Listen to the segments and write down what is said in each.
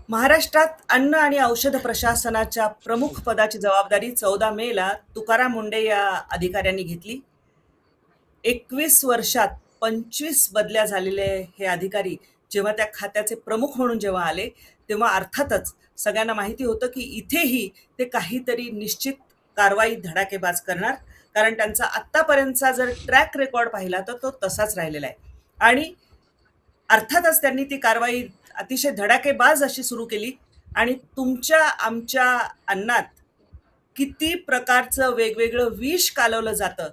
महाराष्ट्रात अन्न आणि औषध प्रशासनाच्या प्रमुख पदाची जबाबदारी 14 मेला तुकाराम मुंडे या अधिकाऱ्यांनी घेतली. 21 वर्षात 25 बदल्या झालेले हे अधिकारी जेव्हा त्या खात्याचे प्रमुख म्हणून जेव्हा आले, तेव्हा अर्थातच सगळ्यांना माहिती होतं की इथेही ते काहीतरी निश्चित कारवाई धडाकेबाज करणार. कारण त्यांचा आत्तापर्यंतचा जर ट्रॅक रेकॉर्ड पाहिला तर तो तसाच राहिलेला आहे. आणि अर्थातच त्यांनी ती कारवाई अतिशय धडाकेबाज अशी सुरू केली. आणि तुमच्या आमच्या अन्नात किती प्रकारचं वेगवेगळं विष कालवलं जातं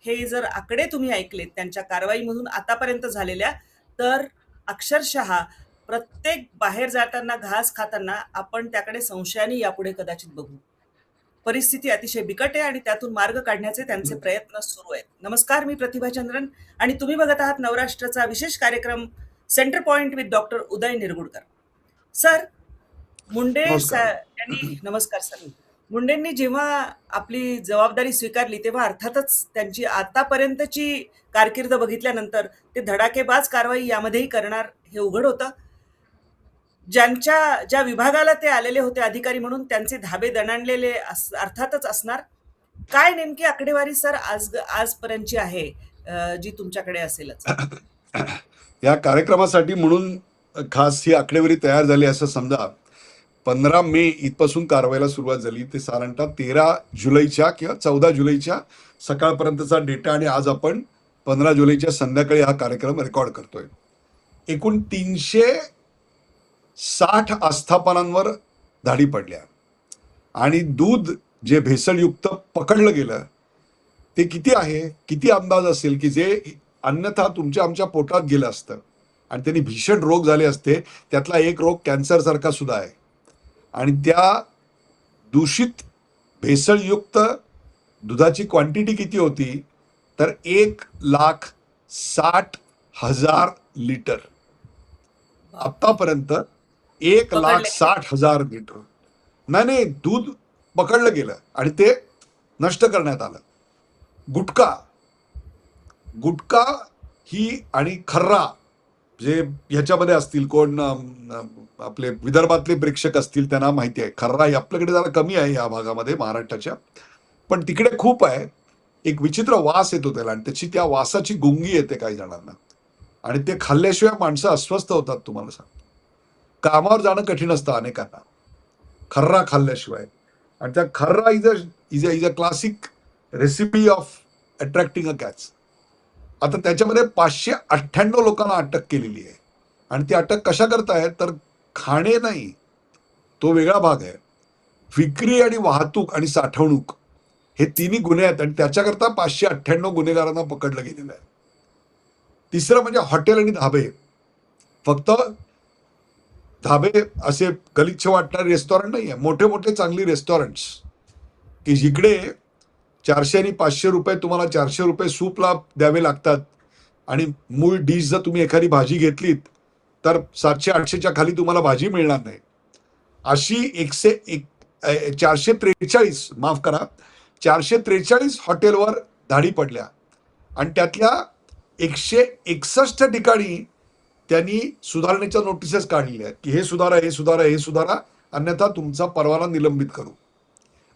हे जर आकडे तुम्ही ऐकलेत त्यांच्या कारवाईमधून आतापर्यंत झालेल्या, तर अक्षरशः प्रत्येक बाहेर जाताना घास खाताना आपण त्याकडे संशयाने यापुढे कदाचित बघू. परिस्थिती अतिशय बिकट आहे आणि त्यातून मार्ग काढण्याचे त्यांचे प्रयत्न सुरू आहेत. नमस्कार, मी प्रतिभा चंद्रन आणि तुम्ही बघत आहात नवराष्ट्राचा विशेष कार्यक्रम centre point with doctor Uday Nirgudkar. Sir, यांनी नमस्कार सर. मुंडेंनी जेव्हा आपली जबाबदारी स्वीकारली तेव्हा अर्थातच त्यांची आतापर्यंतची कारकीर्द बघितल्यानंतर ते धडाकेबाज कारवाई यामध्येही करणार हे उघड होतं. ज्या विभागाला ते आलेले होते अधिकारी म्हणून त्यांचे धाबे दणाणलेले अर्थातच असणार. काय नेमकी आकडेवारी सर आजपर्यंतची आहे जी तुमच्याकडे असेलच? या कार्यक्रमासाठी म्हणून खास ही आकडेवारी तयार झाली असं समजा. 15 मे इथपासून कारवाईला सुरुवात झाली. ते साधारणतः 13 जुलैच्या किंवा 14 जुलैच्या सकाळपर्यंतचा डेटा आणि आज आपण 15 जुलैच्या संध्याकाळी हा कार्यक्रम रेकॉर्ड करतोय. एकूण 360 आस्थापनांवर धाडी पडल्या आणि दूध जे भेसळयुक्त पकडलं गेलं ते किती आहे, किती अंदाज असेल की जे अन्यथा तुमच्या आमच्या पोटात गेलं असतं आणि त्यांनी भीषण रोग झाले असते. त्यातला एक रोग कॅन्सर सारखा सुद्धा आहे. आणि त्या दूषित भेसळयुक्त दुधाची क्वांटिटी किती होती तर 1,60,000 लिटर. आतापर्यंत 1,60,000 लिटर नाही दूध पकडलं गेलं आणि ते नष्ट करण्यात आलं. गुटखा ही आणि खर्रा जे ह्याच्यामध्ये असतील, कोण आपले विदर्भातले प्रेक्षक असतील त्यांना माहिती आहे. खर्रा ही आपल्याकडे जरा कमी आहे या भागामध्ये महाराष्ट्राच्या, पण तिकडे खूप आहे. एक विचित्र वास येतो त्याला आणि त्याची त्या वासाची गुंगी येते काही जणांना आणि ते खाल्ल्याशिवाय माणसं अस्वस्थ होतात. तुम्हाला सांग, कामावर जाणं कठीण असतं अनेकांना खर्रा खाल्ल्याशिवाय. आणि त्या खर्रा is a classic recipe of attracting a catch. आता त्याच्यामध्ये 598 लोकांना अटक केलेली आहे. आणि ती अटक कशा करतायत तर खाणे नाही, तो वेगळा भाग आहे. विक्री आणि वाहतूक आणि साठवणूक हे तिन्ही गुन्हे आहेत आणि त्याच्याकरता 598 गुन्हेगारांना पकडलं गेलेलं आहे. तिसरं म्हणजे हॉटेल आणि धाबे. फक्त धाबे असे गलिच्छ वाटणारे रेस्टॉरंट नाही आहे, मोठे मोठे चांगली रेस्टॉरंट्स की जिकडे 400 आणि 500 रुपये तुम्हाला 400 रुपये सूपला द्यावे लागतात आणि मूळ डिश जर तुम्ही एखादी भाजी घेतलीत तर 700-800च्या खाली तुम्हाला भाजी मिळणार नाही. अशी 443 हॉटेलवर धाडी पडल्या आणि त्यातल्या 161 ठिकाणी त्यांनी सुधारणेच्या नोटिसेस काढलेल्या आहेत की हे सुधारा अन्यथा तुमचा परवाना निलंबित करू.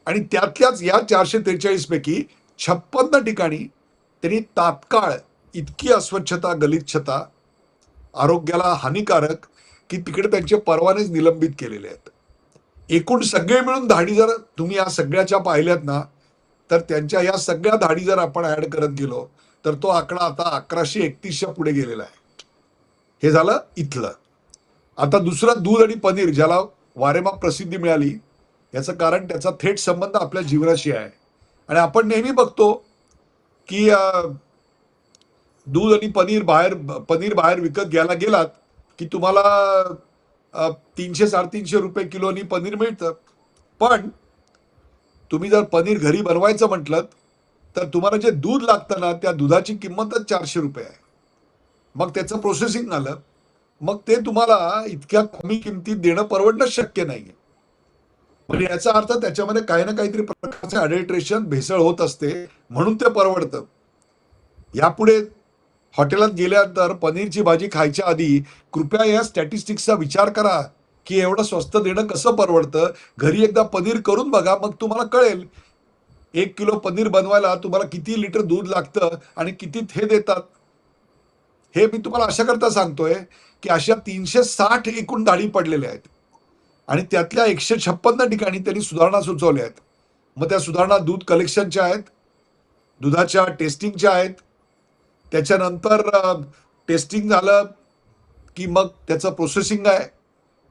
आणि त्यातल्याच या 443 पैकी 56 ठिकाणी त्यांनी तात्काळ इतकी अस्वच्छता, गलिच्छता, आरोग्याला हानिकारक की तिकडे त्यांचे परवानेच निलंबित केलेले आहेत. एकूण सगळे मिळून धाडी जर तुम्ही या सगळ्याच्या पाहिल्यात ना तर त्यांच्या या सगळ्या धाडी जर आपण ऍड करत गेलो तर तो आकडा आता 1131च्या पुढे गेलेला आहे. हे झालं इथलं. आता दुसरं दूध आणि पनीर, ज्याला वारेमाप प्रसिद्धी मिळाली, याचं कारण त्याचा थेट संबंध आपल्या जीवनाशी आहे. आणि आपण नेहमी बघतो की दूध आणि पनीर बाहेर विकत घ्यायला गेलात की तुम्हाला 300-350 रुपये किलोनी पनीर मिळतं. पण तुम्ही जर पनीर घरी बनवायचं म्हटलं तर तुम्हाला जे दूध लागतं ना त्या दुधाची किंमतच 400 रुपये आहे. मग त्याचं प्रोसेसिंग आलं, मग ते तुम्हाला इतक्या कमी किमतीत देणं परवडणं शक्य नाहीये. म्हणजे याचा अर्थ त्याच्यामध्ये काही ना काहीतरी प्रकारचे अडल्ट्रेशन, भेसळ होत असते, म्हणून ते परवडतं. यापुढे हॉटेलात गेल्यानंतर पनीरची भाजी खायच्या आधी कृपया या स्टॅटिस्टिक्सचा विचार करा की एवढं स्वस्त देणं कसं परवडतं. घरी एकदा पनीर करून बघा, मग तुम्हाला कळेल 1 किलो पनीर बनवायला तुम्हाला किती लिटर दूध लागतं आणि किती हे देतात. हे मी तुम्हाला अशा करता सांगतोय की अशा 360 एकूण दाढी पडलेल्या आहेत आणि त्यातल्या 156 ठिकाणी त्यांनी सुधारणा सुचवल्या आहेत. मग त्या सुधारणा दूध कलेक्शनच्या आहेत, दुधाच्या टेस्टिंगच्या आहेत. त्याच्यानंतर टेस्टिंग झालं की मग त्याचं प्रोसेसिंग आहे,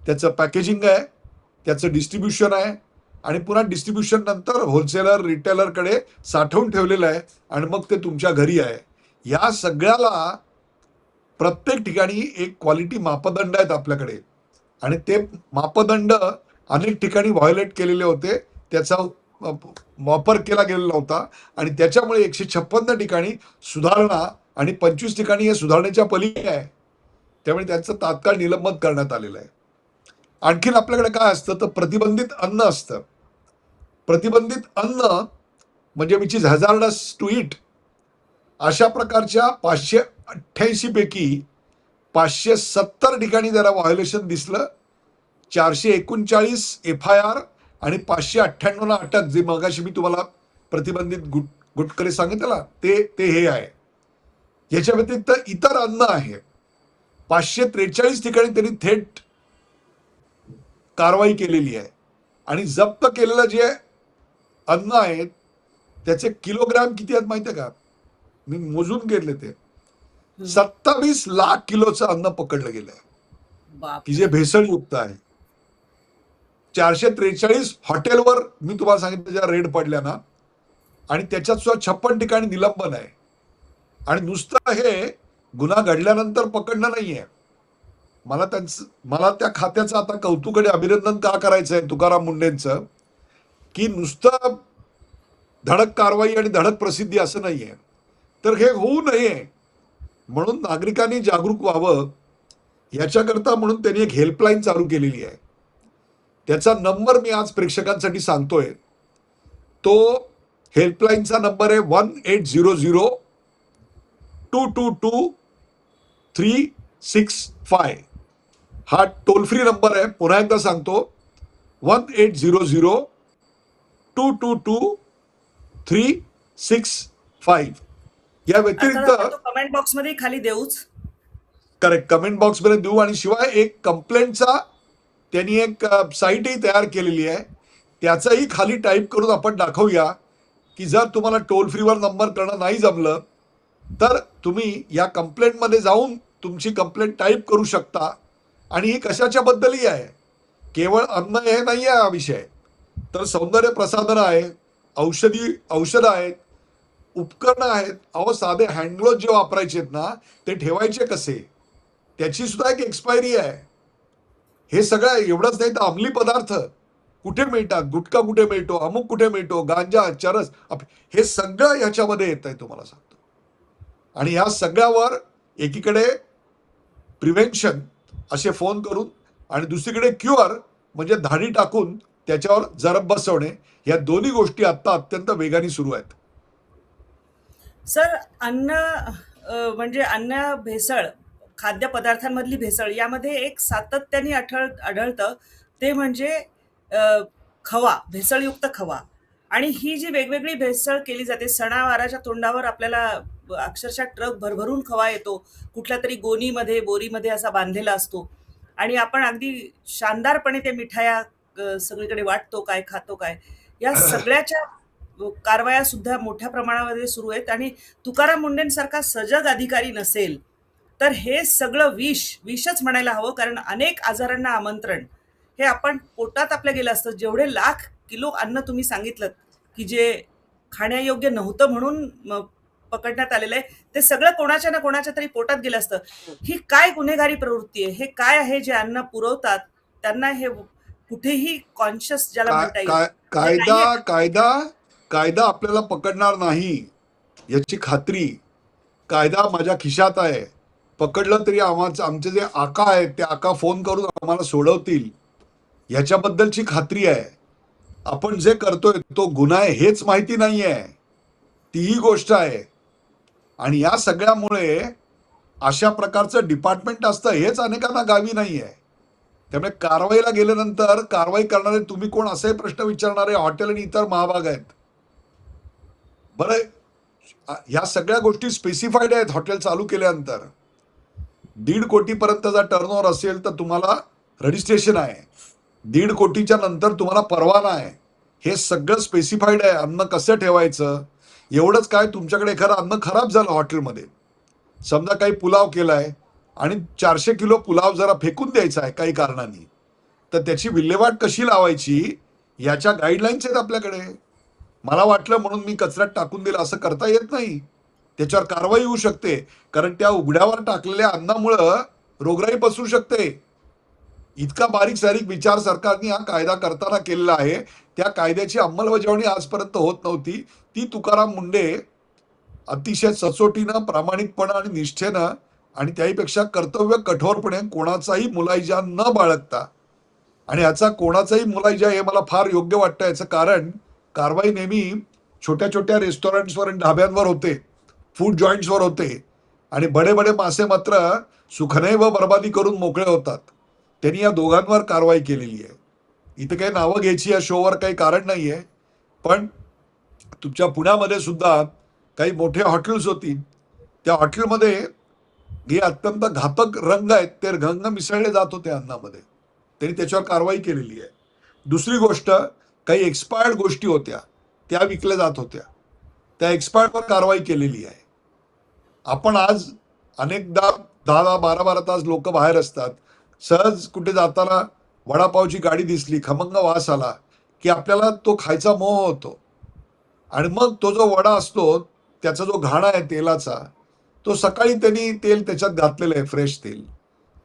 त्याचं पॅकेजिंग आहे, त्याचं डिस्ट्रीब्युशन आहे आणि पुन्हा डिस्ट्रीब्युशन नंतर होलसेलर रिटेलरकडे साठवून ठेवलेलं आहे आणि मग ते तुमच्या घरी आहे. या सगळ्याला प्रत्येक ठिकाणी एक क्वालिटी मापदंड आहेत आपल्याकडे आणि ते मापदंड अनेक ठिकाणी व्हायोलेट केलेले होते. त्याचा वापर केला गेलेला होता आणि त्याच्यामुळे 156 ठिकाणी सुधारणा आणि 25 ठिकाणी हे सुधारणेच्या पलीकडे आहे. त्यामुळे त्यांचं तात्काळ निलंबन करण्यात आलेलं आहे. आणखीन आपल्याकडे काय असतं तर प्रतिबंधित अन्न असतं. प्रतिबंधित अन्न म्हणजे which is hazardous to eat. अशा प्रकारच्या 588 पैकी 570 ठिकाणी जरा व्हायोलेशन दिसलं. 439 FIR आणि 598 अटक, जे मगाशी मी तुम्हाला प्रतिबंधित गुटखरे सांगितलं ते ते हे आहे. याच्या व्यतिरिक्त इतर अन्न आहे. 543 ठिकाणी त्यांनी थेट कारवाई केलेली आहे आणि जप्त केलेलं जे अन्न आहे त्याचे किलोग्राम किती आहेत माहिती आहे का? मी मोजून घेतले ते 27 लाख किलोचं अन्न पकडलं गेलं आहे बाप की जे भेसळयुक्त आहे. 443 हॉटेलवर मी तुम्हाला सांगितलं ज्या रेड पडल्या ना, आणि त्याच्यात सुद्धा 56 ठिकाणी निलंबन आहे. आणि नुसतं हे गुन्हा घडल्यानंतर पकडणं नाहीये. मला त्या खात्याचं आता कौतुक आणि अभिनंदन का करायचं आहे तुकाराम मुंडेंचं, की नुसतं धडक कारवाई आणि धडक प्रसिद्धी असं नाहीये. तर हे होऊ नये म्हणून नागरिकांनी जागरूक व्हावं याच्याकरता म्हणून त्यांनी एक हेल्पलाईन चालू केलेली आहे. त्याचा नंबर मी आज प्रेक्षकांसाठी सांगतोय. तो हेल्पलाईनचा नंबर आहे 1800-222-365. हा टोल फ्री नंबर आहे. पुन्हा एकदा सांगतो 1800-222-365. या व्यतिरिक्त कमेंट बॉक्स मध्ये खाली देऊच. करेक्ट, कमेंट बॉक्समध्ये देऊ. आणि शिवाय एक कंप्लेंटचा त्यांनी एक साईटही तयार केलेली आहे. त्याचाही खाली टाईप करून आपण दाखवूया की जर तुम्हाला टोल फ्रीवर नंबर करणं नाही जमलं तर तुम्ही या कंप्लेंटमध्ये जाऊन तुमची कंप्लेंट टाईप करू शकता. आणि ही कशाच्या बद्दलही आहे, केवळ अन्न हे नाही आहे हा विषय, तर सौंदर्य प्रसाधनं आहे, औषधं आहेत, उपकरणं आहेत. अहो साधे हँडग्लोव्ह जे वापरायचे आहेत ना ते ठेवायचे कसे, त्याची सुद्धा एक एक्सपायरी आहे. हे सगळं एवढंच नाही तर अंमली पदार्थ कुठे मिळतात, गुटखा कुठे मिळतो, अमुक कुठे मिळतो, गांजा, चरस, हे सगळं ह्याच्यामध्ये येत आहे तुम्हाला सांगतो. आणि ह्या सगळ्यावर एकीकडे प्रिव्हेन्शन असे फोन करून आणि दुसरीकडे क्युअर म्हणजे धाडी टाकून त्याच्यावर जरब बसवणे, या दोन्ही गोष्टी आता अत्यंत वेगाने सुरू आहेत. सर, म्हणजे अन्न भेसळ, खाद्यपदार्थांमधली भेसळ यामध्ये एक सातत्याने आढळतं ते म्हणजे खवा, भेसळयुक्त खवा. आणि ही जी वेगवेगळी भेसळ केली जाते, सणावाराच्या तोंडावर आपल्याला अक्षरशः ट्रक भरभरून खवा येतो, कुठल्या तरी गोणीमध्ये बोरीमध्ये असा बांधलेला असतो आणि आपण अगदी शानदारपणे ते मिठाया सगळीकडे वाटतो काय, खातो काय. या सगळ्याच्या कारवाया सुद्धा मोठ्या प्रमाणामध्ये सुरू आहेत. आणि तुकाराम मुंडेंसारखा सजग अधिकारी नसेल तर हे सगळं विषच म्हणायला हवं. कारण अनेक आजारांना आमंत्रण हे आपण पोटात आपल्या गेलं असतं. जेवढे लाख किलो अन्न तुम्ही सांगितलं की जे खाण्यायोग्य नव्हतं म्हणून पकडण्यात आलेलं आहे, ते सगळं कोणाच्या ना कोणाच्या तरी पोटात गेलं असतं. ही काय गुन्हेगारी प्रवृत्ती आहे, हे काय आहे जे अन्न पुरवतात त्यांना हे कुठेही कॉन्शियस ज्याला म्हणता येईल कायदा आपल्याला पकडणार नाही याची खात्री. कायदा माझ्या खिशात आहे. पकडलं तरी आमचे जे आका आहेत ते आका फोन करून आम्हाला सोडवतील याच्याबद्दलची खात्री आहे. आपण जे करतोय तो गुन्हा आहे हेच माहिती नाही आहे, तीही गोष्ट आहे. आणि या सगळ्यामुळे अशा प्रकारचं डिपार्टमेंट असतं हेच अनेकांना गावी नाही आहे. त्यामुळे कारवाईला गेल्यानंतर कारवाई करणारे तुम्ही कोण असाही प्रश्न विचारणारे हॉटेल आणि इतर महाभाग आहेत. बरं, ह्या सगळ्या गोष्टी स्पेसिफाईड आहेत हॉटेल चालू केल्यानंतर. 1.5 कोटीपर्यंतचा टर्नओव्हर असेल तर तुम्हाला रजिस्ट्रेशन आहे, 1.5 कोटीच्या नंतर तुम्हाला परवाना आहे. हे सगळं स्पेसिफाईड आहे. अन्न कसं ठेवायचं, एवढंच काय, तुमच्याकडे एखादं अन्न खराब झालं हॉटेलमध्ये, समजा काही पुलाव केलाय आणि 400 किलो पुलाव जरा फेकून द्यायचा आहे काही कारणाने, तर त्याची विल्हेवाट कशी लावायची याच्या गाईडलाईन्स आहेत आपल्याकडे. मला वाटलं म्हणून मी कचऱ्यात टाकून दिलं असं करता येत नाही. त्याच्यावर कारवाई होऊ शकते, कारण त्या उघड्यावर टाकलेल्या अन्नामुळं रोगराई पसरू शकते. इतका बारीक सारीक विचार सरकारने हा कायदा करताना केलेला आहे. त्या कायद्याची अंमलबजावणी आजपर्यंत होत नव्हती. ती तुकाराम मुंडे अतिशय सचोटीनं, प्रामाणिकपणा आणि निष्ठेनं आणि त्याहीपेक्षा कर्तव्य कठोरपणे कोणाचाही मुलायजा न बाळगता, आणि याचा कोणाचाही मुलायजा हे मला फार योग्य वाटतं. याचं कारण, कारवाई नेहमी छोट्या छोट्या रेस्टॉरंट्सवर आणि ढाब्यांवर होते, फूड जॉईंट्सवर होते, आणि बडे बडे मासे मात्र सुखनैव बर्बादी करून मोकळे होतात. त्यांनी या दोघांवर कारवाई केलेली आहे. इथे काही नावं घ्यायची या शोवर काही कारण नाही आहे, पण तुमच्या पुण्यामध्ये सुद्धा काही मोठे हॉटेल्स होती. त्या हॉटेलमध्ये हे अत्यंत घातक रंग आहेत, ते रंग मिसळले जात होते अन्नामध्ये. त्यांनी त्याच्यावर कारवाई केलेली आहे. दुसरी गोष्ट, काही एक्सपायर्ड गोष्टी होत्या, त्या विकल्या जात होत्या, त्या एक्सपायर्डवर कारवाई केलेली आहे. आपण आज अनेकदा 10-12 तास लोक बाहेर असतात, सहज कुठे जाताना वडापावची गाडी दिसली, खमंग वास आला की आपल्याला तो खायचा मोह होतो, आणि मग तो जो वडा असतो त्याचा जो घाणा आहे तेलाचा, तो सकाळी त्यांनी तेल त्याच्यात घातलेलं आहे, फ्रेश तेल,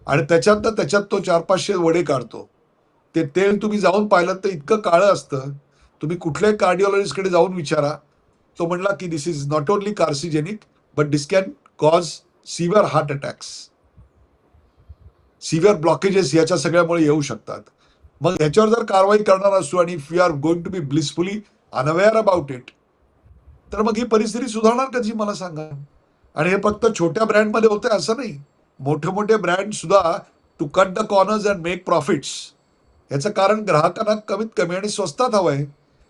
आणि त्याच्यात तो 400-500 वडे काढतो. ते तेल तुम्ही जाऊन पाहिलं तर इतकं काळं असतं, तुम्ही कुठल्याही कार्डिओलॉजिस्टकडे जाऊन विचारा, तो म्हणला की this is not only carcinogenic but this can cause severe heart attacks, severe blockages याच्या सगळ्यामुळे येऊ शकतात. मग ह्याच्यावर जर कारवाई करणार असू आणि if you are going to be blissfully unaware about it, तर मग ही परिस्थिती सुधारणार कधी मला सांगा. आणि हे फक्त छोट्या ब्रँडमध्ये होते असं नाही, मोठे मोठे ब्रँड सुद्धा to cut the corners and make profits. याचं कारण ग्राहकांना कमीत कमी आणि स्वस्तात हवंय.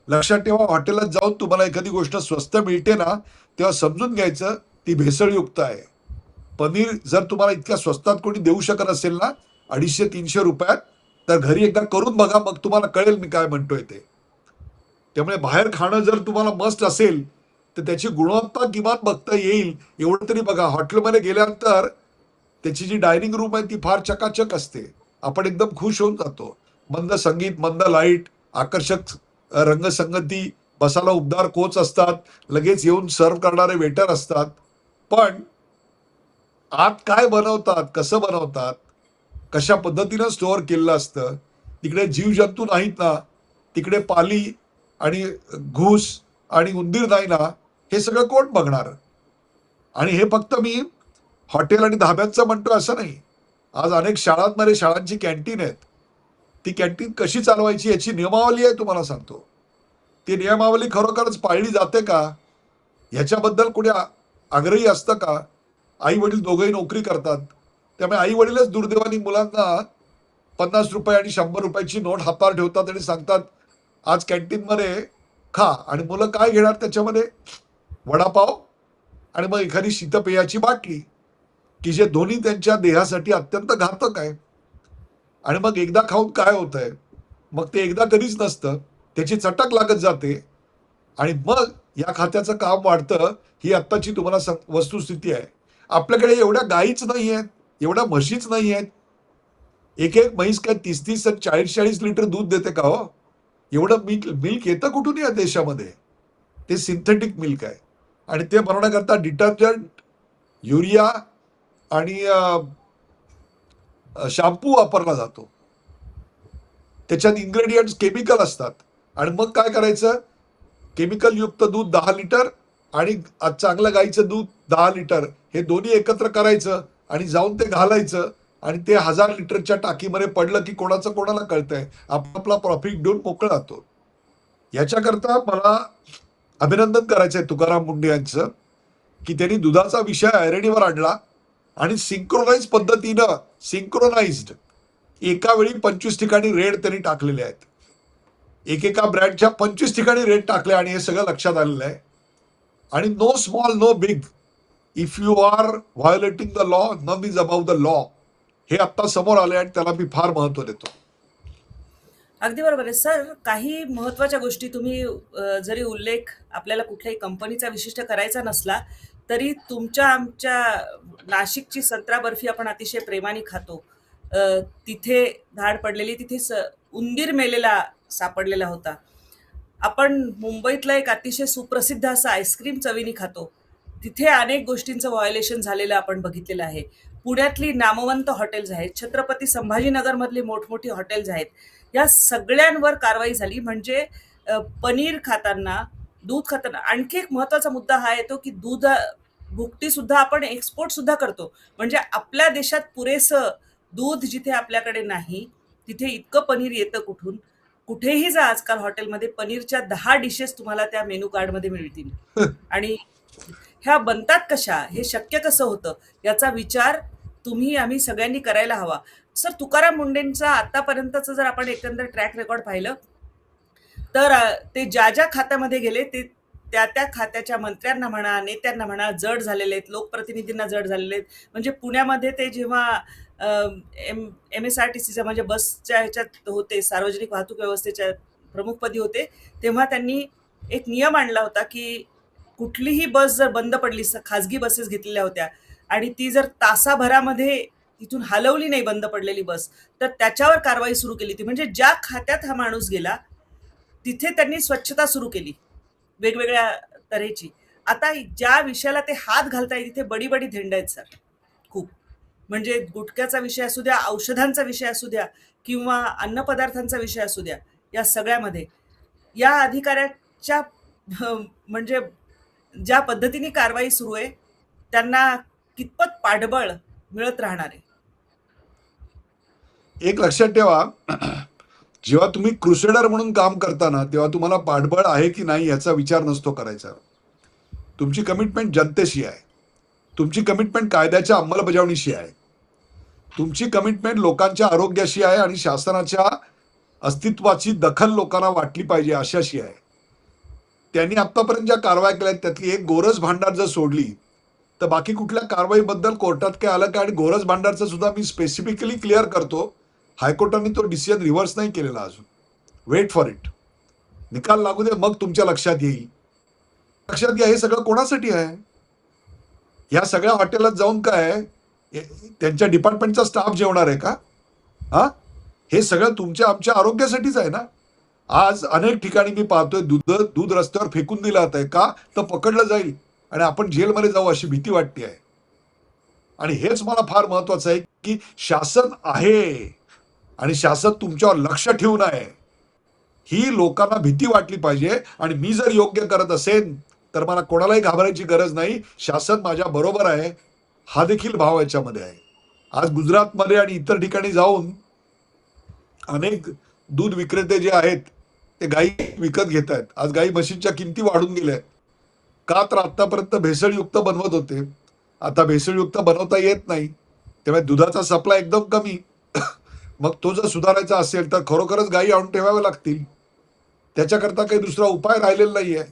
लक्षात ठेवा, हॉटेलात जाऊन तुम्हाला एखादी गोष्ट स्वस्त मिळते ना, तेव्हा समजून घ्यायचं ती भेसळयुक्त आहे. पनीर जर तुम्हाला इतक्या स्वस्तात कोणी देऊ शकत असेल ना, 250-300 रुपयात, तर घरी एकदा करून बघा, मग तुम्हाला कळेल मी काय म्हणतोय ते. त्यामुळे बाहेर खाणं जर तुम्हाला मस्ट असेल तर त्याची गुणवत्ता किमान बघता येईल एवढं तरी बघा. हॉटेलमध्ये गेल्यानंतर त्याची जी डायनिंग रूम आहे ती फार चकाचक असते, आपण एकदम खुश होऊन जातो. मंद संगीत, मंद लाईट, आकर्षक रंगसंगती, बसायला उबदार कोच असतात, लगेच येऊन सर्व करणारे वेटर असतात. पण आत काय बनवतात, कसं बनवतात, कशा पद्धतीनं स्टोअर केलेलं असतं, तिकडे जीवजंतू नाहीत ना, तिकडे पाली आणि घूस आणि उंदीर नाही ना, हे सगळं कोण बघणार. आणि हे फक्त मी हॉटेल आणि धाब्यांचं म्हणतो असं नाही. आज अनेक शाळांमध्ये शाळांची कॅन्टीन आहेत, ती कॅन्टीन कशी चालवायची याची नियमावली आहे, तुम्हाला सांगतो. ती नियमावली खरोखरच पाळली जाते का, ह्याच्याबद्दल कोणी आग्रही असतं का. आई वडील दोघंही नोकरी करतात, त्यामुळे आई वडीलच दुर्दैवाने मुलांना 50 रुपये आणि 100 रुपयाची नोट हातावर ठेवतात आणि सांगतात आज कॅन्टीनमध्ये खा, आणि मुलं काय घेणार त्याच्यामध्ये, वडापाव आणि मग एखादी शीतपेयाची बाटली, की जे दोन्ही त्यांच्या देहासाठी अत्यंत घातक आहे. आणि मग एकदा खाऊन काय होत आहे, मग ते एकदा कधीच नसतं, त्याची चटक लागत जाते, आणि मग या खात्याचं काम वाढतं. ही आत्ताची तुम्हाला वस्तुस्थिती आहे. आपल्याकडे एवढ्या गाईच नाही आहेत, एवढ्या म्हशीच नाही आहेत. एक एक म्हैस काय 30-30 आणि 40-40 लिटर दूध देते का हो. एवढं मिल्क येतं कुठून या देशामध्ये. ते सिंथेटिक मिल्क आहे, आणि ते बनवण्याकरता डिटर्जंट, युरिया आणि शॅम्पू वापरला जातो. त्याच्यात इन्ग्रेडियंट्स केमिकल असतात. आणि मग काय करायचं, केमिकल युक्त दूध 10 लिटर आणि चांगलं गाईचं दूध 10 लिटर, हे दोन्ही एकत्र करायचं आणि जाऊन ते घालायचं, आणि ते 1000 लिटरच्या टाकीमध्ये पडलं की कोणाचं कोणाला कळतंय, आपला प्रॉफिट देऊन मोकळं राहतो. याच्याकरता मला अभिनंदन करायचं आहे तुकाराम मुंडे यांचं, की त्यांनी दुधाचा विषय ऐरणीवर आणला आणि सिंक्रोनाइज पद्धतीनं, सिंक्रोनाइज्ड एका वेळी 25 ठिकाणी रेड त्यांनी टाकलेले आहेत. एकेका ब्रँडच्या 25 ठिकाणी रेड टाकले आणि हे सगळं लक्षात आलेलं आहे. आणि no small no big, if you are violating the law, none is about the law, हे आता समोर आले आणि त्याला मी फार महत्व देतो. अगदी बरोबर आहे सर. काही महत्त्वाच्या गोष्टी तुम्ही जरी उल्लेख आपल्याला कुठल्याही कंपनीचा विशिष्ट करायचा नसला तरी तुमच्या आमच्या नाशिकची संत्रा बर्फी आपण अतिशय प्रेमाने खातो. तिथे धाड पडलेली, तिथे उंदीर मेलेला सापडलेला होता. आपण मुंबईतलं एक अतिशय सुप्रसिद्ध असं आईस्क्रीम चवीने खातो. तिथे अनेक गोष्टींचं व्हायोलेशन झालेलं आपण बघितलेलं आहे. पुण्यातली नामवंत हॉटेल्स आहेत, छत्रपती संभाजीनगरमधली मोठमोठी हॉटेल्स आहेत, या सगळ्यांवर कारवाई झाली. म्हणजे पनीर खाताना, दूध खाताना आणखी एक महत्त्वाचा मुद्दा हा येतो की दूध भुकटी सुद्धा आपण एक्सपोर्ट सुद्धा करतो. म्हणजे आपल्या देशात पुरेसं दूध जिथे आपल्याकडे नाही तिथे इतकं पनीर येतं कुठून? कुठेही जा आजकाल हॉटेलमध्ये पनीरच्या 10 डिशेस तुम्हाला त्या मेनू कार्डमध्ये मिळतील. आणि ह्या बनतात कशा, हे शक्य कसं होतं, याचा विचार तुम्ही आम्ही सगळ्यांनी करायला हवा. सर, तुकाराम मुंडेंचा आतापर्यंतचं जर आपण एकंदर ट्रॅक रेकॉर्ड पाहिलं तर ते ज्या ज्या खात्यामध्ये गेले ते त्या त्या खात्याच्या मंत्र्यांना म्हणा, नेत्यांना म्हणा, जड झालेले आहेत, लोकप्रतिनिधींना जड झालेले आहेत. म्हणजे पुण्यामध्ये ते जेव्हा MSRTCच्या म्हणजे बसच्या ह्याच्यात होते, सार्वजनिक वाहतूक व्यवस्थेच्या प्रमुखपदी होते, तेव्हा त्यांनी एक नियम आणला होता की कुठलीही बस जर बंद पडली, खाजगी बसेस घेतलेल्या होत्या आणि ती जर तासाभरामध्ये तिथून हलवली नाही बंद पडलेली बस, तर त्याच्यावर कारवाई सुरू केली होती. म्हणजे ज्या खात्यात हा माणूस गेला तिथे त्यांनी स्वच्छता सुरू केली वेगवेगळ्या तऱ्हेची. आता ज्या विषयाला ते हात घालताय तिथे बडी बडी धेंड आहेत सर, खूप. म्हणजे गुटख्याचा विषय असू द्या, औषधांचा विषय असू द्या किंवा अन्नपदार्थांचा विषय असू द्या, या सगळ्यामध्ये या अधिकाऱ्याच्या म्हणजे ज्या पद्धतीने कारवाई सुरू आहे त्यांना कितपत पाठबळ मिळत राहणार आहे? एक लक्षात ठेवा, जेव्हा तुम्ही क्रुसेडर म्हणून काम करताना तेव्हा तुम्हाला पाठबळ आहे की नाही याचा विचार नसतो करायचा. तुमची कमिटमेंट जनतेशी आहे, तुमची कमिटमेंट कायद्याच्या अंमलबजावणीशी आहे, तुमची कमिटमेंट लोकांच्या आरोग्याशी आहे आणि शासनाच्या अस्तित्वाची दखल लोकांना वाटली पाहिजे अशाशी आहे. त्यांनी आतापर्यंत ज्या कारवाया केल्या त्यातली एक गोरज भांडार जर सोडली तर बाकी कुठल्या कारवाईबद्दल कोर्टात काय आलं का? आणि गोरज भांडारचं सुद्धा मी स्पेसिफिकली क्लिअर करतो, हायकोर्टाने तो डिसिजन रिव्हर्स नाही केलेला अजून. वेट फॉर इट, निकाल लागू दे, मग तुमच्या लक्षात येईल. लक्षात घ्या, हे सगळं कोणासाठी आहे? या सगळ्या हॉटेलात जाऊन काय त्यांच्या डिपार्टमेंटचा स्टाफ जेवणार आहे का? हा, हे सगळं तुमच्या आमच्या आरोग्यासाठीच आहे ना. आज अनेक ठिकाणी मी पाहतोय दूध रस्त्यावर फेकून दिलं जात आहे का? तर पकडलं जाईल आणि आपण जेलमध्ये जाऊ अशी भीती वाटते आहे. आणि हेच मला फार महत्वाचं आहे की शासन आहे आणि शासन तुमच्यावर लक्ष ठेवून आहे, ही लोकांना भीती वाटली पाहिजे. आणि मी जर योग्य करत असेल तर मला कोणालाही घाबरायची गरज नाही, शासन माझ्या बरोबर आहे, हा देखील भाव याच्यामध्ये आहे. आज गुजरातमध्ये आणि इतर ठिकाणी जाऊन अनेक दूध विक्रेते जे आहेत ते गाई विकत घेत आहेत. आज गाई म्हशींच्या किमती वाढून गेल्या आहेत का? तर आतापर्यंत भेसळयुक्त बनवत होते, आता भेसळयुक्त बनवता येत नाही, त्यामुळे दुधाचा सप्लाय एकदम कमी. मग तो जर सुधारायचा असेल तर खरोखरच गाई आणून ठेवाव्या लागतील, त्याच्याकरता काही दुसरा उपाय राहिलेला नाही आहे.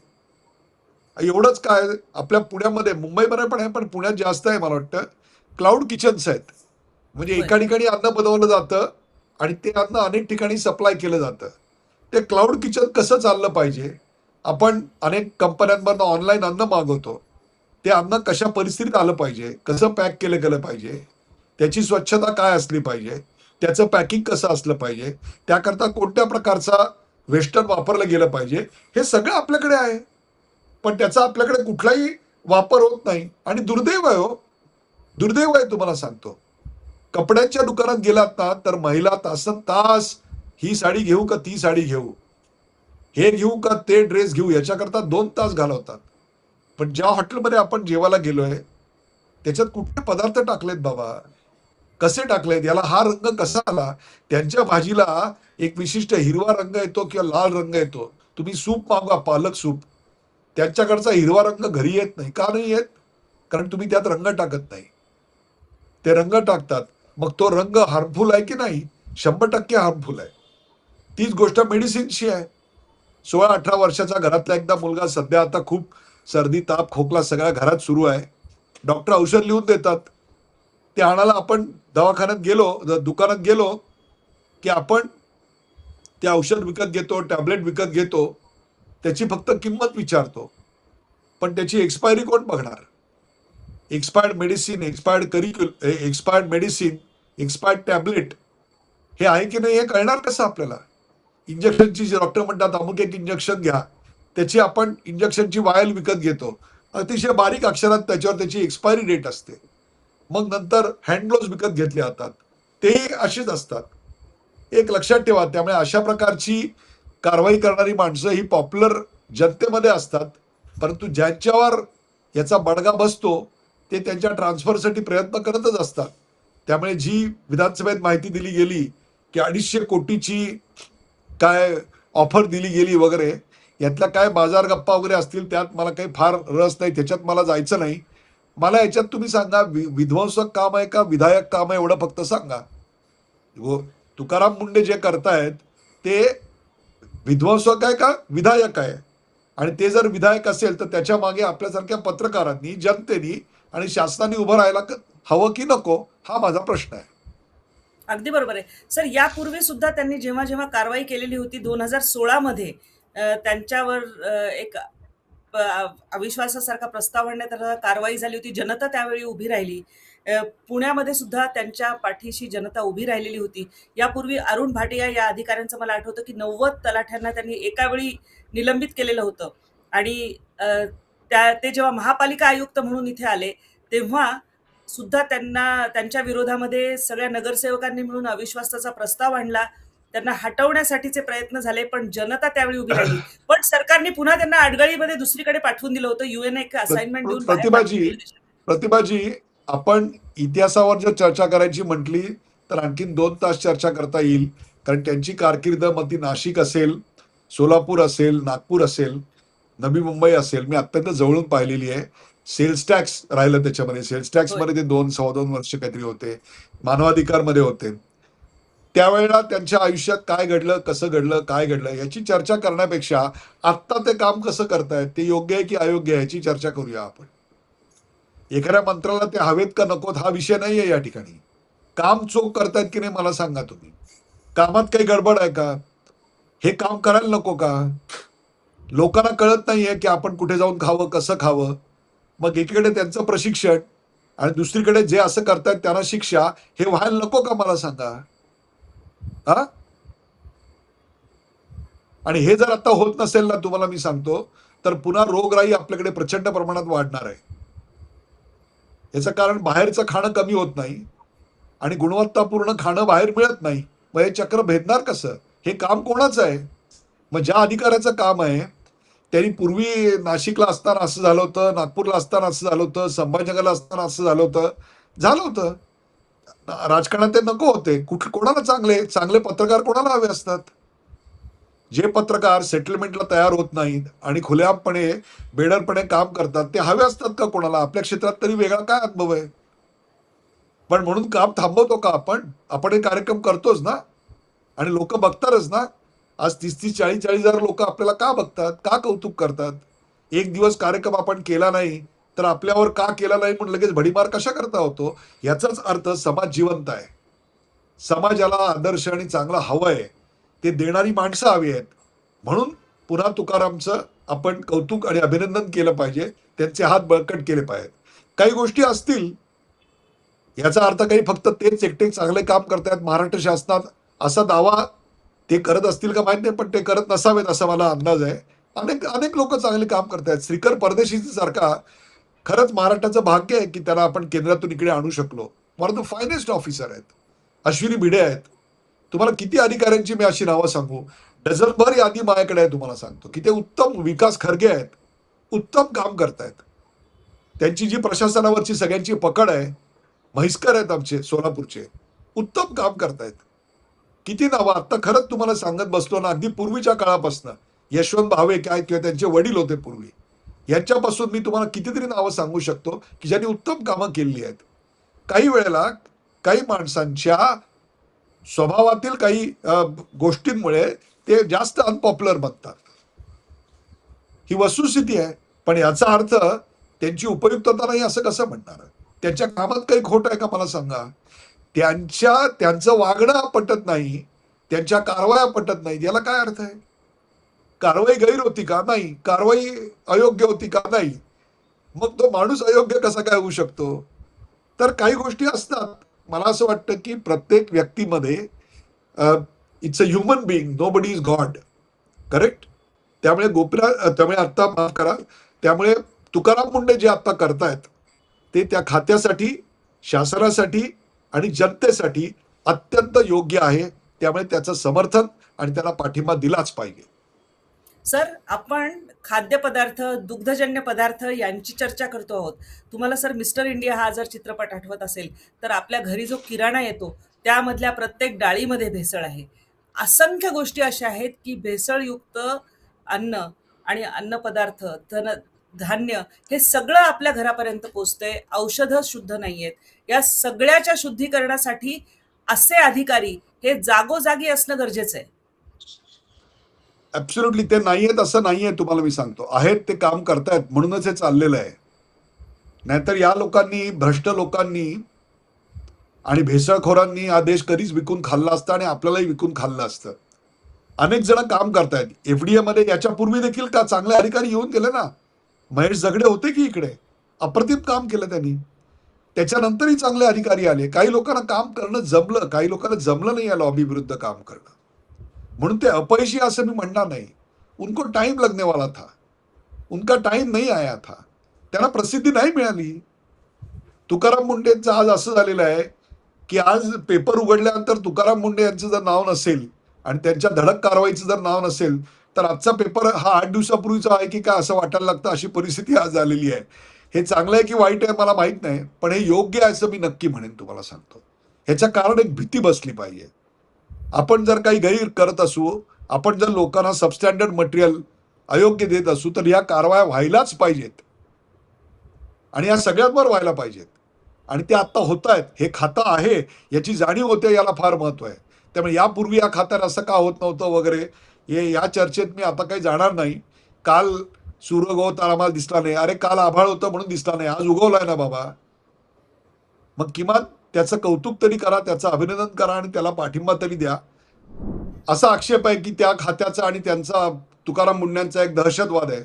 एवढंच काय, आपल्या पुण्यामध्ये, मुंबईमध्ये पण आहे पण पुण्यात जास्त आहे मला वाटतं, क्लाउड किचन्स आहेत. म्हणजे एका ठिकाणी अन्न बनवलं जातं आणि ते अन्न अनेक ठिकाणी सप्लाय केलं जातं. ते क्लाउड किचन कसं चाललं पाहिजे, आपण अनेक कंपन्यांमधनं ऑनलाईन अन्न मागवतो, ते अन्न कशा परिस्थितीत आलं पाहिजे, कसं पॅक केलं गेलं पाहिजे, त्याची स्वच्छता काय असली पाहिजे, त्याचं पॅकिंग कसं असलं पाहिजे, त्याकरता कोणत्या प्रकारचा वेस्टर्न वापरलं गेलं पाहिजे, हे सगळं आपल्याकडे आहे. पण त्याचा आपल्याकडे कुठलाही वापर होत नाही. आणि दुर्दैव आहे, हो दुर्दैव आहे, तुम्हाला सांगतो. कपड्यांच्या दुकानात गेलात ना तर महिला तासन तास ही साडी घेऊ का ती साडी घेऊ, हे घेऊ का ते ड्रेस घेऊ, याच्याकरता 2 तास घालवतात. पण ज्या हॉटेलमध्ये आपण जेवायला गेलोय त्याच्यात कुठले पदार्थ टाकलेत बाबा, कसे टाकलेत, याला हा रंग कसा आला, त्यांच्या भाजीला एक विशिष्ट हिरवा रंग येतो किंवा लाल रंग येतो. तुम्ही सूप मागवा, पालक सूप, त्यांच्याकडचा हिरवा रंग घरी येत नाही. का नाही येत? कारण तुम्ही त्यात रंग टाकत नाही, ते रंग टाकतात. मग तो रंग हार्मफुल आहे की नाही 100% हार्मफुल आहे. तीच गोष्ट मेडिसिनची आहे. 16-18 वर्षाचा घरातला एकदा मुलगा सध्या आता खूप सर्दी, ताप, खोकला सगळ्या घरात सुरू आहे. डॉक्टर औषध लिहून देतात. ते आणायला आपण दवाखान्यात गेलो, दुकानात गेलो, की आपण ते औषध विकत घेतो, टॅबलेट विकत घेतो. त्याची फक्त किंमत विचारतो. पण त्याची एक्सपायरी कोण बघणार? Expired medicine, expired medicine, expired tablet हे आहे की नाही हे कळणार कसं आपल्याला? इंजेक्शनची जे डॉक्टर म्हणतात अमुक एक इंजेक्शन घ्या, त्याची आपण इंजेक्शनची वायल विकत घेतो. अतिशय बारीक अक्षरात त्याच्यावर त्याची एक्सपायरी डेट असते. मग नंतर हँड ग्लोव्ज विकत घेतले जातात. तेही अशीच असतात. एक लक्षात ठेवा, त्यामुळे अशा प्रकारची कारवाई करणारी माणसं ही पॉप्युलर जनतेमध्ये असतात, परंतु ज्यांच्यावर याचा बडगा बसतो ते त्यांच्या ट्रान्सफरसाठी प्रयत्न करतच असतात. त्यामुळे जी विधानसभेत माहिती दिली गेली की 250 कोटीची काय ऑफर दिली गेली वगैरे, यातल्या काय बाजार गप्पा वगैरे असतील त्यात मला काही फार रस नाही, त्याच्यात मला जायचं नाही. मला याच्यात तुम्ही सांगा विध्वंसक काम आहे का विधायक काम आहे एवढं फक्त सांगा. तुकाराम मुंडे जे करतायत ते विध्वंसक आहे का विधायक आहे? आणि ते जर विधायक असेल तर त्याच्या मागे आपल्यासारख्या पत्रकारांनी, जनतेनी आणि शासनाने उभं राहायला हवं की नको, हा माझा प्रश्न आहे. अगदी बरोबर आहे सर. यापूर्वी सुद्धा त्यांनी जेव्हा जेव्हा कारवाई केलेली होती 2016 मध्ये त्यांच्यावर एक अविश्वासासारखा प्रस्ताव आणण्यात आला, कारवाई झाली होती, जनता त्यावेळी उभी राहिली. पुण्यामध्ये सुद्धा त्यांच्या पाठीशी जनता उभी राहिलेली होती. यापूर्वी अरुण भाटिया या अधिकाऱ्यांचं मला आठवतं की 90 तलाठ्यांना त्यांनी एका वेळी निलंबित केलेलं होतं. आणि ते जेव्हा महापालिका आयुक्त म्हणून इथे आले तेव्हा सुद्धा त्यांच्या विरोधामध्ये सगळ्या नगरसेवकांनी मिळून अविश्वासाचा प्रस्ताव आणला. त्यांना हटवण्यासाठीचे प्रयत्न झाले, पण जनता त्यावेळी उभी राहिली. पण सरकारने पुन्हा त्यांना आडगळीमध्ये दुसरीकडे पाठवून दिलं होतं. UN एक असाइनमेंट देऊन बाहेर पाठवून दिलं देशात. प्रतिभाजी, आपण इतिहासावर जर चर्चा करायची म्हटली तर आणखीन 2 तास चर्चा करता येईल. कारण त्यांची कारकीर्द मग ती नाशिक असेल, सोलापूर असेल, नागपूर असेल, नवी मुंबई असेल, मी अत्यंत जवळून पाहिलेली आहे. सेल्स टॅक्स राहिलं त्याच्यामध्ये. सेल्स टॅक्स होय. मध्ये ते 2-2.25 वर्ष काहीतरी होते. मानवाधिकार मध्ये होते. त्यावेळेला त्यांच्या आयुष्यात काय घडलं, कसं घडलं, काय घडलं याची चर्चा करण्यापेक्षा आत्ता ते काम कसं करतायत, ते योग्य आहे की अयोग्य आहे याची चर्चा करूया आपण. एखाद्या मंत्र्याला ते हवेत का नकोत हा विषय नाहीये या ठिकाणी. काम चोख करतायत की नाही मला सांगा तुम्ही. कामात काही गडबड आहे का? हे काम करायला नको का? लोकांना कळत नाहीये की आपण कुठे जाऊन खावं, कसं खावं. मग एकीकडे त्यांचं प्रशिक्षण आणि दुसरीकडे जे असं करतायत त्यांना शिक्षा, हे व्हायला नको का मला सांगा. हा? आणि हे जर आता होत नसेल ना, तुम्हाला मी सांगतो, तर पुन्हा रोगराई आपल्याकडे प्रचंड प्रमाणात वाढणार आहे. याचं कारण बाहेरचं खाणं कमी होत नाही आणि गुणवत्तापूर्ण खाणं बाहेर मिळत नाही. मग हे चक्र भेदणार कसं? हे काम कोणाचं आहे? मग ज्या अधिकाऱ्याचं काम आहे त्यांनी पूर्वी नाशिकला असताना असं झालं होतं, नागपूरला असताना असं झालं होतं, संभाजीनगरला असताना असं झालं होतं. राजकारणात ते नको होते. कोणाला चांगले पत्रकार कोणाला हवे असतात? जे पत्रकार सेटलमेंटला तयार होत नाहीत आणि खुलेआमपणे बेडरपणे काम करतात ते हवे असतात का कोणाला? आपल्या क्षेत्रात तरी वेगळा काय अनुभव आहे? पण म्हणून काम थांबवतो का आपण? आपण हे कार्यक्रम करतोच ना आणि लोक बघतातच ना. आज 30-30, 40-40 हजार लोक आपल्याला का बघतात, का कौतुक करतात? एक दिवस कार्यक्रम आपण केला नाही तर आपल्यावर का केला नाही म्हणून लगेच भडीमार कशा करता होतो? याचाच अर्थ समाज जिवंत आहे. समाजाला आदर्श आणि चांगला हवंय ते देणारी माणसं हवी आहेत. म्हणून पुन्हा तुकारामचं आपण कौतुक आणि अभिनंदन केलं पाहिजे. त्यांचे हात बळकट केले पाहिजेत. काही गोष्टी असतील, याचा अर्थ काही फक्त तेच एकटे चांगले काम करतायत महाराष्ट्र शासनात असा दावा ते करत असतील का माहित नाही, पण ते करत नसावेत असा मला अंदाज आहे. अनेक लोक चांगले काम करतायत. श्रीकर परदेशी सारखा खरंच महाराष्ट्राचं भाग्य आहे की त्याला आपण केंद्रातून इकडे आणू शकलो. One of the finest officer आहेत. अश्विनी भिडे आहेत. तुम्हाला किती अधिकाऱ्यांची मी अशी नावं सांगू? डझनभर यादी माझ्याकडे आहे. तुम्हाला सांगतो की ते उत्तम. विकास खरगे आहेत, उत्तम काम करतायत. त्यांची जी प्रशासनावरची सगळ्यांची पकड आहे. म्हैसकर आहेत आमचे सोलापूरचे, उत्तम काम करतायत. किती नावं आता खरंच तुम्हाला सांगत बसलो ना, अगदी पूर्वीच्या काळापासून यशवंत भावे काय किंवा त्यांचे वडील होते पूर्वी, यांच्यापासून मी तुम्हाला कितीतरी नावं सांगू शकतो की ज्यांनी उत्तम कामं केलेली आहेत. काही वेळेला काही माणसांच्या स्वभावातील काही गोष्टींमुळे ते जास्त अनपॉप्युलर बनतात. ही वस्तुस्थिती आहे. पण याचा अर्थ त्यांची उपयुक्तता नाही असं कसं म्हणणार? त्यांच्या कामात काही खोट आहे का मला सांगा? त्यांचं वागणं पटत नाही, त्यांच्या कारवाया पटत नाही, याला काय अर्थ आहे? कारवाई गैर होती का? नाही. कारवाई अयोग्य होती का? नाही. मग तो माणूस अयोग्य कसा काय होऊ शकतो? तर काही गोष्टी असतात. मला असं वाटतं की प्रत्येक व्यक्तीमध्ये it's a human being, nobody is God. Correct? त्यामुळे आत्ता माफ करा, त्यामुळे तुकाराम मुंडे जे आता करतायत ते त्या खात्यासाठी, शासनासाठी आणि जनतेसाठी अत्यंत योग्य आहे. त्यामुळे त्याचं समर्थन आणि त्याला पाठिंबा दिलाच पाहिजे. सर, आपण खाद्यपदार्थ, दुग्धजन्य पदार्थ यांची चर्चा करतो आहोत. तुम्हाला सर मिस्टर इंडिया हा जर चित्रपट आठवत असेल, तर आपल्या घरी जो किराणा येतो त्यामधल्या प्रत्येक डाळीमध्ये भेसळ आहे. असंख्य गोष्टी अशा आहेत की भेसळयुक्त अन्न आणि अन्नपदार्थ, धान्य हे सगळं आपल्या घरापर्यंत पोचतंय. औषधं शुद्ध नाहीयेत. या सगळ्याच्या शुद्धीकरणासाठी असे अधिकारी हे जागोजागी असणं गरजेचं आहे. ऍब्सोल्युटली ते नाहीयेत असं नाहीये, तुम्हाला मी सांगतो. आहेत, ते काम करतायत म्हणूनच हे चाललेलं आहे. नाहीतर या लोकांनी, भ्रष्ट लोकांनी आणि भेसळखोरांनी हा देश कधीच विकून खाल्ला असता आणि आपल्यालाही विकून खाल्लं असतं. अनेक जण काम करतायत. एफडीए मध्ये याच्यापूर्वी देखील का चांगले अधिकारी येऊन गेले ना. महेश झगडे होते की इकडे, अप्रतिम काम केलं त्यांनी. त्याच्यानंतरही चांगले अधिकारी आले. काही लोकांना काम करणं जमलं, काही लोकांना जमलं नाही या लॉबी विरुद्ध काम करणं. म्हणून ते अपयशी असं मी म्हणणार नाही. उनको टाइम लगने वाला था, उनका टाइम नहीं आया था. त्यांना प्रसिद्धी नाही मिळाली. तुकाराम मुंडेंचं आज असं झालेलं आहे की आज पेपर उघडल्यानंतर तुकाराम मुंडे यांचं जर नाव नसेल आणि त्यांच्या धडक कारवाईचं जर नाव नसेल तर आजचा पेपर हा 8 दिवसापूर्वीचा आहे की काय असं वाटायला लागतं. अशी परिस्थिती आज झालेली आहे. हे चांगलं आहे की वाईट आहे मला माहित नाही, पण हे योग्य आहे असं मी नक्की म्हणेन, तुम्हाला सांगतो. ह्याच्या कारण एक भीती बसली पाहिजे. आपण जर काही गैर करत असू, आपण जर लोकांना सबस्टँडर्ड मटेरियल अयोग्य देत असू, तर या कारवाया व्हायलाच पाहिजेत आणि या सगळ्यांवर व्हायला पाहिजेत. आणि ते आता होत आहेत. हे खातं आहे याची जाणीव होते, याला फार महत्व आहे. त्यामुळे यापूर्वी या खात्यात असं का होत नव्हतं वगैरे, हे या चर्चेत मी आता काही जाणार नाही. काल सूर्य उगवताना आम्हाला दिसला नाही. अरे काल आभाळ होतं म्हणून दिसला नाही, आज उगवलाय ना बाबा. मग किमान त्याचं कौतुक तरी करा, त्याचं अभिनंदन करा आणि त्याला पाठिंबा तरी द्या. असा आक्षेप आहे की त्या खात्याचा आणि त्यांचा, तुकाराम मुंडेंचा एक दहशतवाद आहे.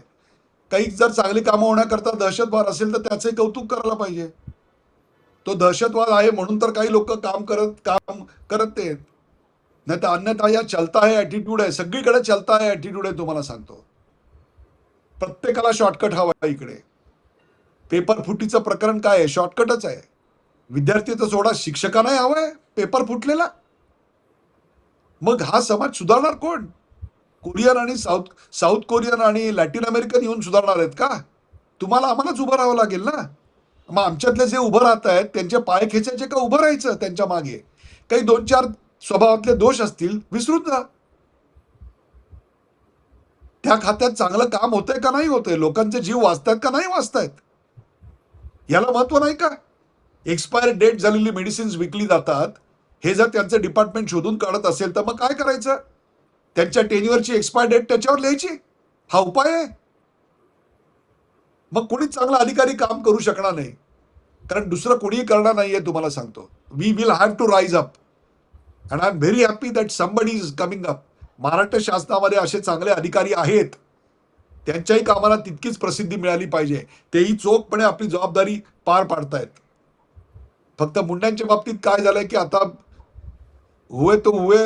काही जर चांगली कामं होण्याकरता दहशतवाद असेल तर त्याचंही कौतुक करायला पाहिजे. तो दहशतवाद आहे म्हणून तर काही लोक काम करत ते. नाही तर अन्यथा या चलता है ॲटिट्यूड आहे, सगळीकडे चलता है ॲटिट्यूड आहे. तुम्हाला सांगतो, प्रत्येकाला शॉर्टकट हवा आहे इकडे. पेपर फुटीचं प्रकरण काय आहे? शॉर्टकटच आहे. विद्यार्थी तर सोडा, शिक्षकांनाही हवंय पेपर फुटलेला. मग हा समाज सुधारणार कोण? कोरियन आणि साऊथ कोरियन आणि लॅटिन अमेरिकन येऊन सुधारणार आहेत का? तुम्हाला आम्हालाच उभं राहावं लागेल ना. मग आमच्यातले जे उभं राहत आहेत त्यांचे पाय खेचायचे का उभं राहायचं त्यांच्या मागे? काही 2-4 स्वभावातले दोष असतील, विसरून जा. त्या खात्यात चांगलं काम होतंय का नाही होतंय? लोकांचे जीव वाचतायत का नाही वाचतायत? याला महत्व नाही का? एक्सपायर डेट झालेली मेडिसिन्स विकली जातात. हे जर त्यांचं डिपार्टमेंट शोधून काढत असेल तर मग काय करायचं? त्यांच्या टेन्युअरची एक्सपायर डेट त्याच्यावर लिहायची. हा उपाय आहे? मग कोणीच चांगला अधिकारी काम करू शकणार नाही, कारण दुसरं कोणीही करणार नाहीये. तुम्हाला सांगतो, we will have to rise up and I am very happy that somebody is coming up. Maharashtra शासनामध्ये असे चांगले अधिकारी आहेत, त्यांच्याही कामाला तितकीच प्रसिद्धी मिळाली पाहिजे. तेही चोखपणे आपली जबाबदारी पार पाडतायत. फक्त मुंड्यांच्या बाबतीत काय झालंय की आता हुए तो हुए,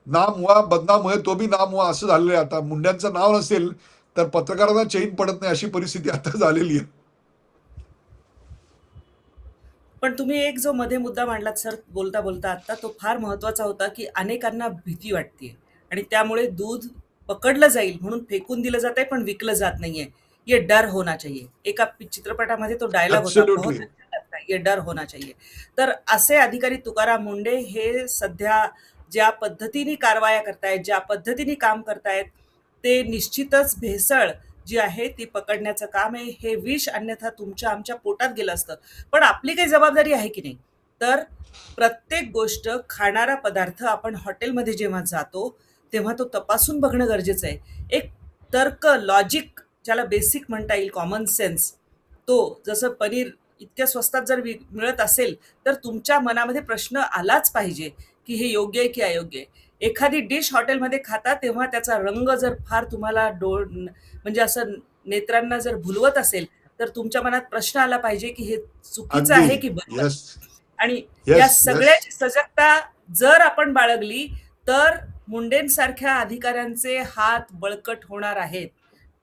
नाम हुआ बदनाम हुए तो भी नाम हुआ असं झालेलं आहे. आता मुंड्यांचं नाव नसेल तर पत्रकारांना चैन पडत नाही, अशी परिस्थिती आता झालेली आहे. पण तुम्ही एक जो मध्ये मुद्दा मांडलात सर, बोलता बोलता आता, तो फार महत्वाचा होता की अनेकांना भीती वाटते आणि त्यामुळे दूध पकडलं जाईल म्हणून फेकून दिलं जात आहे पण विकलं जात नाहीये. ये डर होना चाहिए. एका चित्रपटामध्ये तो डायलॉग होता, बहुत ऍब्सोल्युटली. अच्छा लगता है, ये डर होना चाहिए. तर असे अधिकारी तुकाराम मुंडे हे सध्या ज्या पद्धतीने कारवाया करतायत, ज्या पद्धतीने काम करतायत, ते निश्चितच भेसळ जी आहे ती पकडण्याचं काम आहे. हे विष अन्यथा तुमच्या आमच्या पोटात गेलं असतं. पण आपली काही जबाबदारी आहे की नाही? तर प्रत्येक गोष्ट खाणारा पदार्थ आपण हॉटेलमध्ये जेव्हा जातो तेव्हा तो तपासून बघणं गरजेचं आहे. एक तर्क, लॉजिक ज्याला बेसिक म्हणता येईल, कॉमन सेन्स, तो जसं पनीर इतक्या स्वस्तात जर मिळत असेल तर तुमच्या मनामध्ये प्रश्न आलाच पाहिजे की हे योग्य आहे की अयोग्य आहे. एखादी डिश हॉटेलमध्ये खाता तेव्हा त्याचा रंग जर फार तुम्हाला म्हणजे असं नेत्रांना जर भुलवत असेल तर तुमच्या मनात प्रश्न आला पाहिजे की हे चुकीचं अगदी. आहे की बरोबर. येस. आणि या येस. सगळ्याची सजगता जर आपण बाळगली तर मुंडेंसारख्या अधिकाऱ्यांचे हात बळकट होणार आहेत.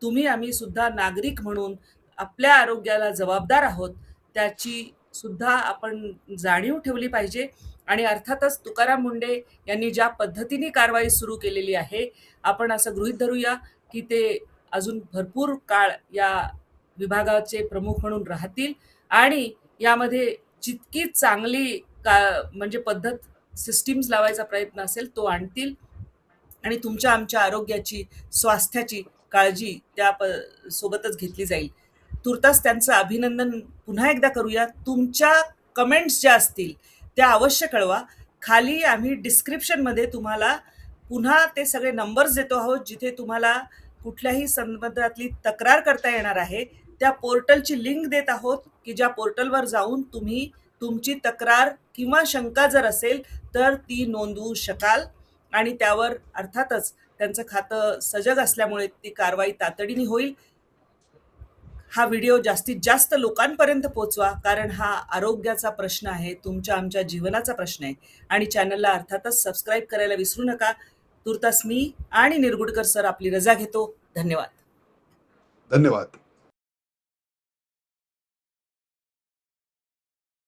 तुम्ही आम्ही सुद्धा नागरिक म्हणून आपल्या आरोग्याला जबाबदार आहोत, त्याची सुद्धा आपण जाणीव ठेवली पाहिजे. आणि अर्थातच तुकाराम मुंडे यांनी ज्या पद्धतीने कारवाई सुरू केलेली आहे, आपण असं गृहीत धरूया की ते अजून भरपूर काळ या विभागाचे प्रमुख म्हणून राहतील आणि यामध्ये जितकी चांगली म्हणजे पद्धत सिस्टीम्स लावायचा प्रयत्न असेल तो आणतील आणि तुमच्या आमच्या आरोग्याची, स्वास्थ्याची काळजी त्या सोबतच घेतली जाईल. तुर्तास त्यांचं अभिनंदन पुन्हा एकदा करूया. तुमच्या कमेंट्स ज्या असतील त्या अवश्य कळवा. खाली आम्ही डिस्क्रिप्शनमध्ये तुम्हाला पुन्हा ते सगळे नंबर्स देतो आहोत जिथे तुम्हाला कुठल्याही संबंधातली तक्रार करता येणार आहे. त्या पोर्टलची लिंक देत आहोत की ज्या पोर्टलवर जाऊन तुम्ही तुमची तक्रार किंवा शंका जर असेल तर ती नोंदवू शकाल आणि त्यावर अर्थातच त्यांचं खातं सजग असल्यामुळे ती कारवाई तातडीने होईल. हा व्हिडिओ जास्तीत जास्त लोकांपर्यंत पोहोचवा, कारण हा आरोग्याचा प्रश्न आहे, तुमच्या आमच्या जीवनाचा प्रश्न आहे. आणि चॅनलला अर्थातच सबस्क्राईब करायला विसरू नका. तुर्तास मी आणि निरगुडकर सर आपली रजा घेतो. धन्यवाद. धन्यवाद.